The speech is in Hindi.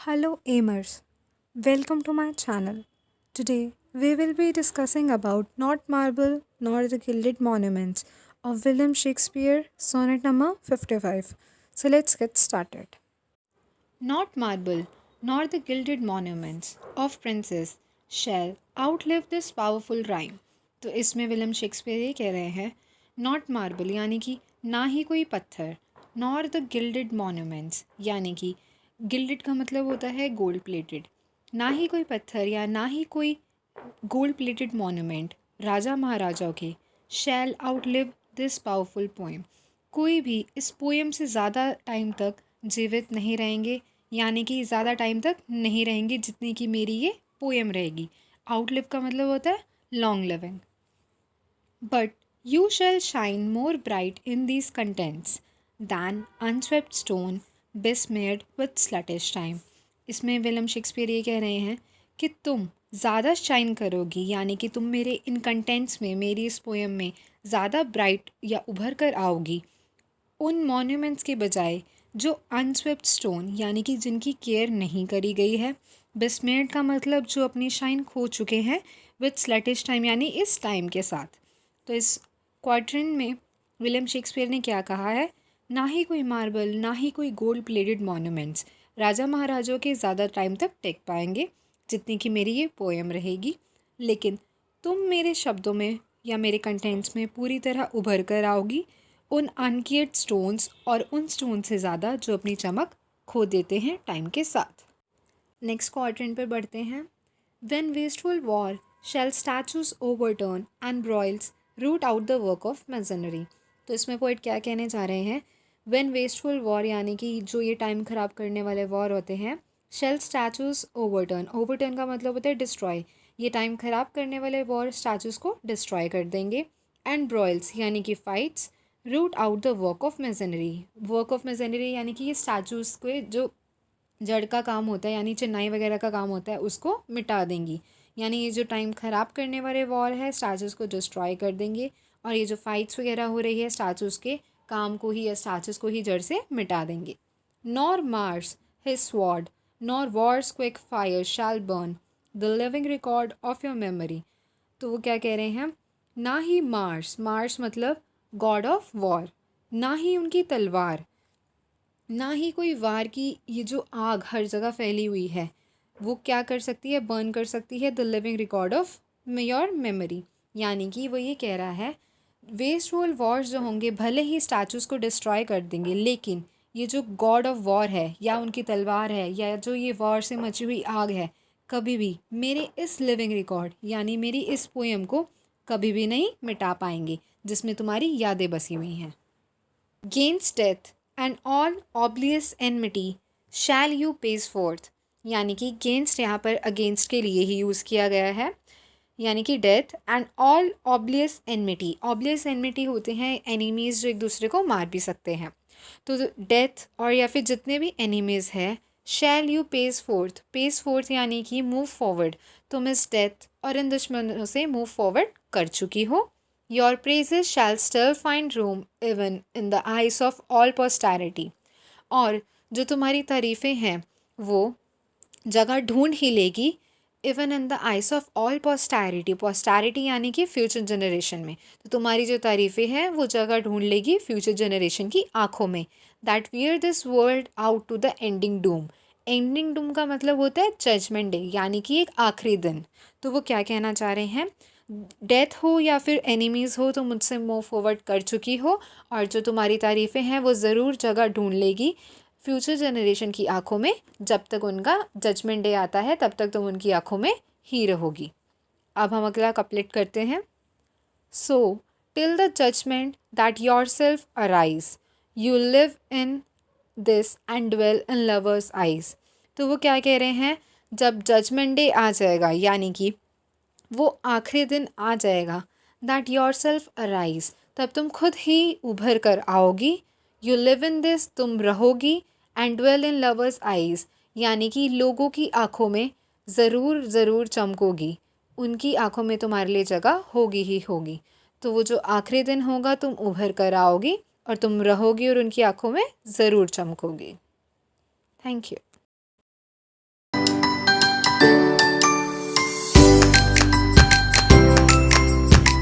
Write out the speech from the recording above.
Hello Amers, welcome to my channel. Today we will be discussing about Not Marble Nor the Gilded Monuments of William Shakespeare, sonnet number 55. So let's get started. Not marble, nor the gilded monuments of princes shall outlive this powerful rhyme. तो इसमें विलियम शेक्सपियर ये कह रहे हैं नॉट मार्बल यानी कि ना ही कोई पत्थर, नॉर द गिल्डेड मॉन्यूमेंट्स यानी कि गिल्डेड का मतलब होता है गोल्ड प्लेटेड, ना ही कोई पत्थर या ना ही कोई गोल्ड प्लेटेड मॉन्यूमेंट राजा महाराजाओं के शैल आउटलिव दिस पावरफुल पोएम। कोई भी इस पोएम से ज़्यादा टाइम तक जीवित नहीं रहेंगे, यानी कि ज़्यादा टाइम तक नहीं रहेंगे जितनी कि मेरी ये पोएम रहेगी। आउटलिव का मतलब होता है long living. But you shall shine more bright in these contents than unswept stone besmeared with sluttish time. इसमें विलियम शेक्सपियर ये कह रहे हैं कि तुम ज़्यादा शाइन करोगी, यानी कि तुम मेरे इन कंटेंट्स में, मेरी इस पोएम में ज़्यादा ब्राइट या उभर कर आओगी उन मॉन्यूमेंट्स के बजाय जो अनस्वेप्ट स्टोन यानी कि जिनकी केयर नहीं करी गई है। बिस्मेड का मतलब जो अपनी शाइन खो चुके हैं, विथ स्लटिश टाइम यानी इस टाइम के साथ। तो इस क्वाड्रेंट में विलियम शेक्सपियर ने क्या कहा है, ना ही कोई मार्बल ना ही कोई गोल्ड प्लेटेड मॉन्यूमेंट्स राजा महाराजाओं के ज़्यादा टाइम तक टेक पाएंगे जितनी कि मेरी ये पोएम रहेगी, लेकिन तुम मेरे शब्दों में या मेरे कंटेंट्स में पूरी तरह उभर कर आओगी उन अनकेयर्ड स्टोन्स और उन स्टोन से ज़्यादा जो अपनी चमक खो देते हैं टाइम के साथ। नेक्स्ट क्वाड्रेंट पर बढ़ते हैं। When wasteful war shall statues overturn and broils root out the work of masonry. तो इसमें पोइट क्या कहने जा रहे हैं, व्हेन वेस्टफुल वॉर यानी कि जो ये टाइम ख़राब करने वाले वॉर होते हैं, शेल स्टैचूज ओवरटर्न, ओवरटर्न का मतलब होता है डिस्ट्रॉय, ये टाइम ख़राब करने वाले वॉर स्टैचूज़ को डिस्ट्रॉय कर देंगे। एंड ब्रॉयल्स यानी कि fights root out the work of masonry, work of masonry यानी कि ये स्टैचूज़ के जो जड़ का काम होता है यानी चिनाई वगैरह का काम होता है उसको मिटा देंगी। यानी ये जो टाइम ख़राब करने वाले वॉर है स्टैचूज़ को डिस्ट्रॉय कर देंगे, और ये जो फाइट्स वगैरह हो रही है स्टैचूज़ के काम को ही या स्टैचूज़ को ही जड़ से मिटा देंगे। Nor Mars his sword nor war's quick fire shall burn the living record of your memory. तो वो क्या कह रहे हैं, ना ही मार्स, मार्स मतलब गॉड ऑफ वॉर, ना ही उनकी तलवार, ना ही कोई वार की ये जो आग हर जगह फैली हुई है वो क्या कर सकती है, बर्न कर सकती है the living record of your memory. यानी कि वो ये कह रहा है वेस्टफुल वॉर्स जो होंगे भले ही स्टैचूज़ को डिस्ट्रॉय कर देंगे, लेकिन ये जो गॉड ऑफ वॉर है या उनकी तलवार है या जो ये वॉर से मची हुई आग है, कभी भी मेरे इस लिविंग रिकॉर्ड यानी मेरी इस पोएम को कभी भी नहीं मिटा पाएंगे जिसमें तुम्हारी यादें बसी हुई हैं। गेंस्ट death and all oblivious enmity shall you page fourth, यानी कि गेंस्ट यहाँ पर अगेंस्ट के लिए ही यूज़ किया गया है, यानी कि death and all oblivious enmity, oblivious enmity होते हैं एनिमीज़ जो एक दूसरे को मार भी सकते हैं। तो डेथ और या फिर जितने भी एनिमीज़ हैं, शैल यू पेज फोर्थ यानी कि मूव फॉरवर्ड, तुम इस डेथ और इन दुश्मनों से मूव फॉरवर्ड कर चुकी हो। Your praise shall still find room even in the eyes of all posterity, और जो तुम्हारी तारीफ़ें हैं वो जगह ढूंढ ही लेगी even in the eyes of all posterity, posterity यानी कि फ्यूचर जनरेशन में, तो तुम्हारी जो तारीफ़ें हैं वो जगह ढूंढ लेगी फ्यूचर जनरेशन की आंखों में। That wear this world out to the ending doom, ending doom का मतलब होता है जजमेंट डे यानी कि एक आखिरी दिन। तो वो क्या कहना चाह रहे हैं, डेथ हो या फिर एनिमीज़ हो तो मुझसे मूव फॉरवर्ड कर चुकी हो, और जो तुम्हारी तारीफ़ें हैं वो ज़रूर जगह ढूंढ लेगी फ्यूचर जनरेशन की आंखों में, जब तक उनका जजमेंट डे आता है तब तक तुम उनकी आंखों में ही रहोगी। अब हम अगला कपलेट करते हैं। So till the judgement that your self arise you live in this and dwell in lovers eyes. तो वो क्या कह रहे हैं, जब जजमेंट डे आ जाएगा यानी कि वो आखिरी दिन आ जाएगा, दैट योर सेल्फ अराइज, तब तुम खुद ही उभर कर आओगी। यू लिव इन दिस, तुम रहोगी, and dwell in lovers eyes यानी कि लोगों की आँखों में ज़रूर ज़रूर चमकोगी, उनकी आँखों में तुम्हारे लिए जगह होगी ही होगी। तो वो जो आखिरी दिन होगा तुम उभर कर आओगी और तुम रहोगी और उनकी आँखों में ज़रूर चमकोगी। Thank you.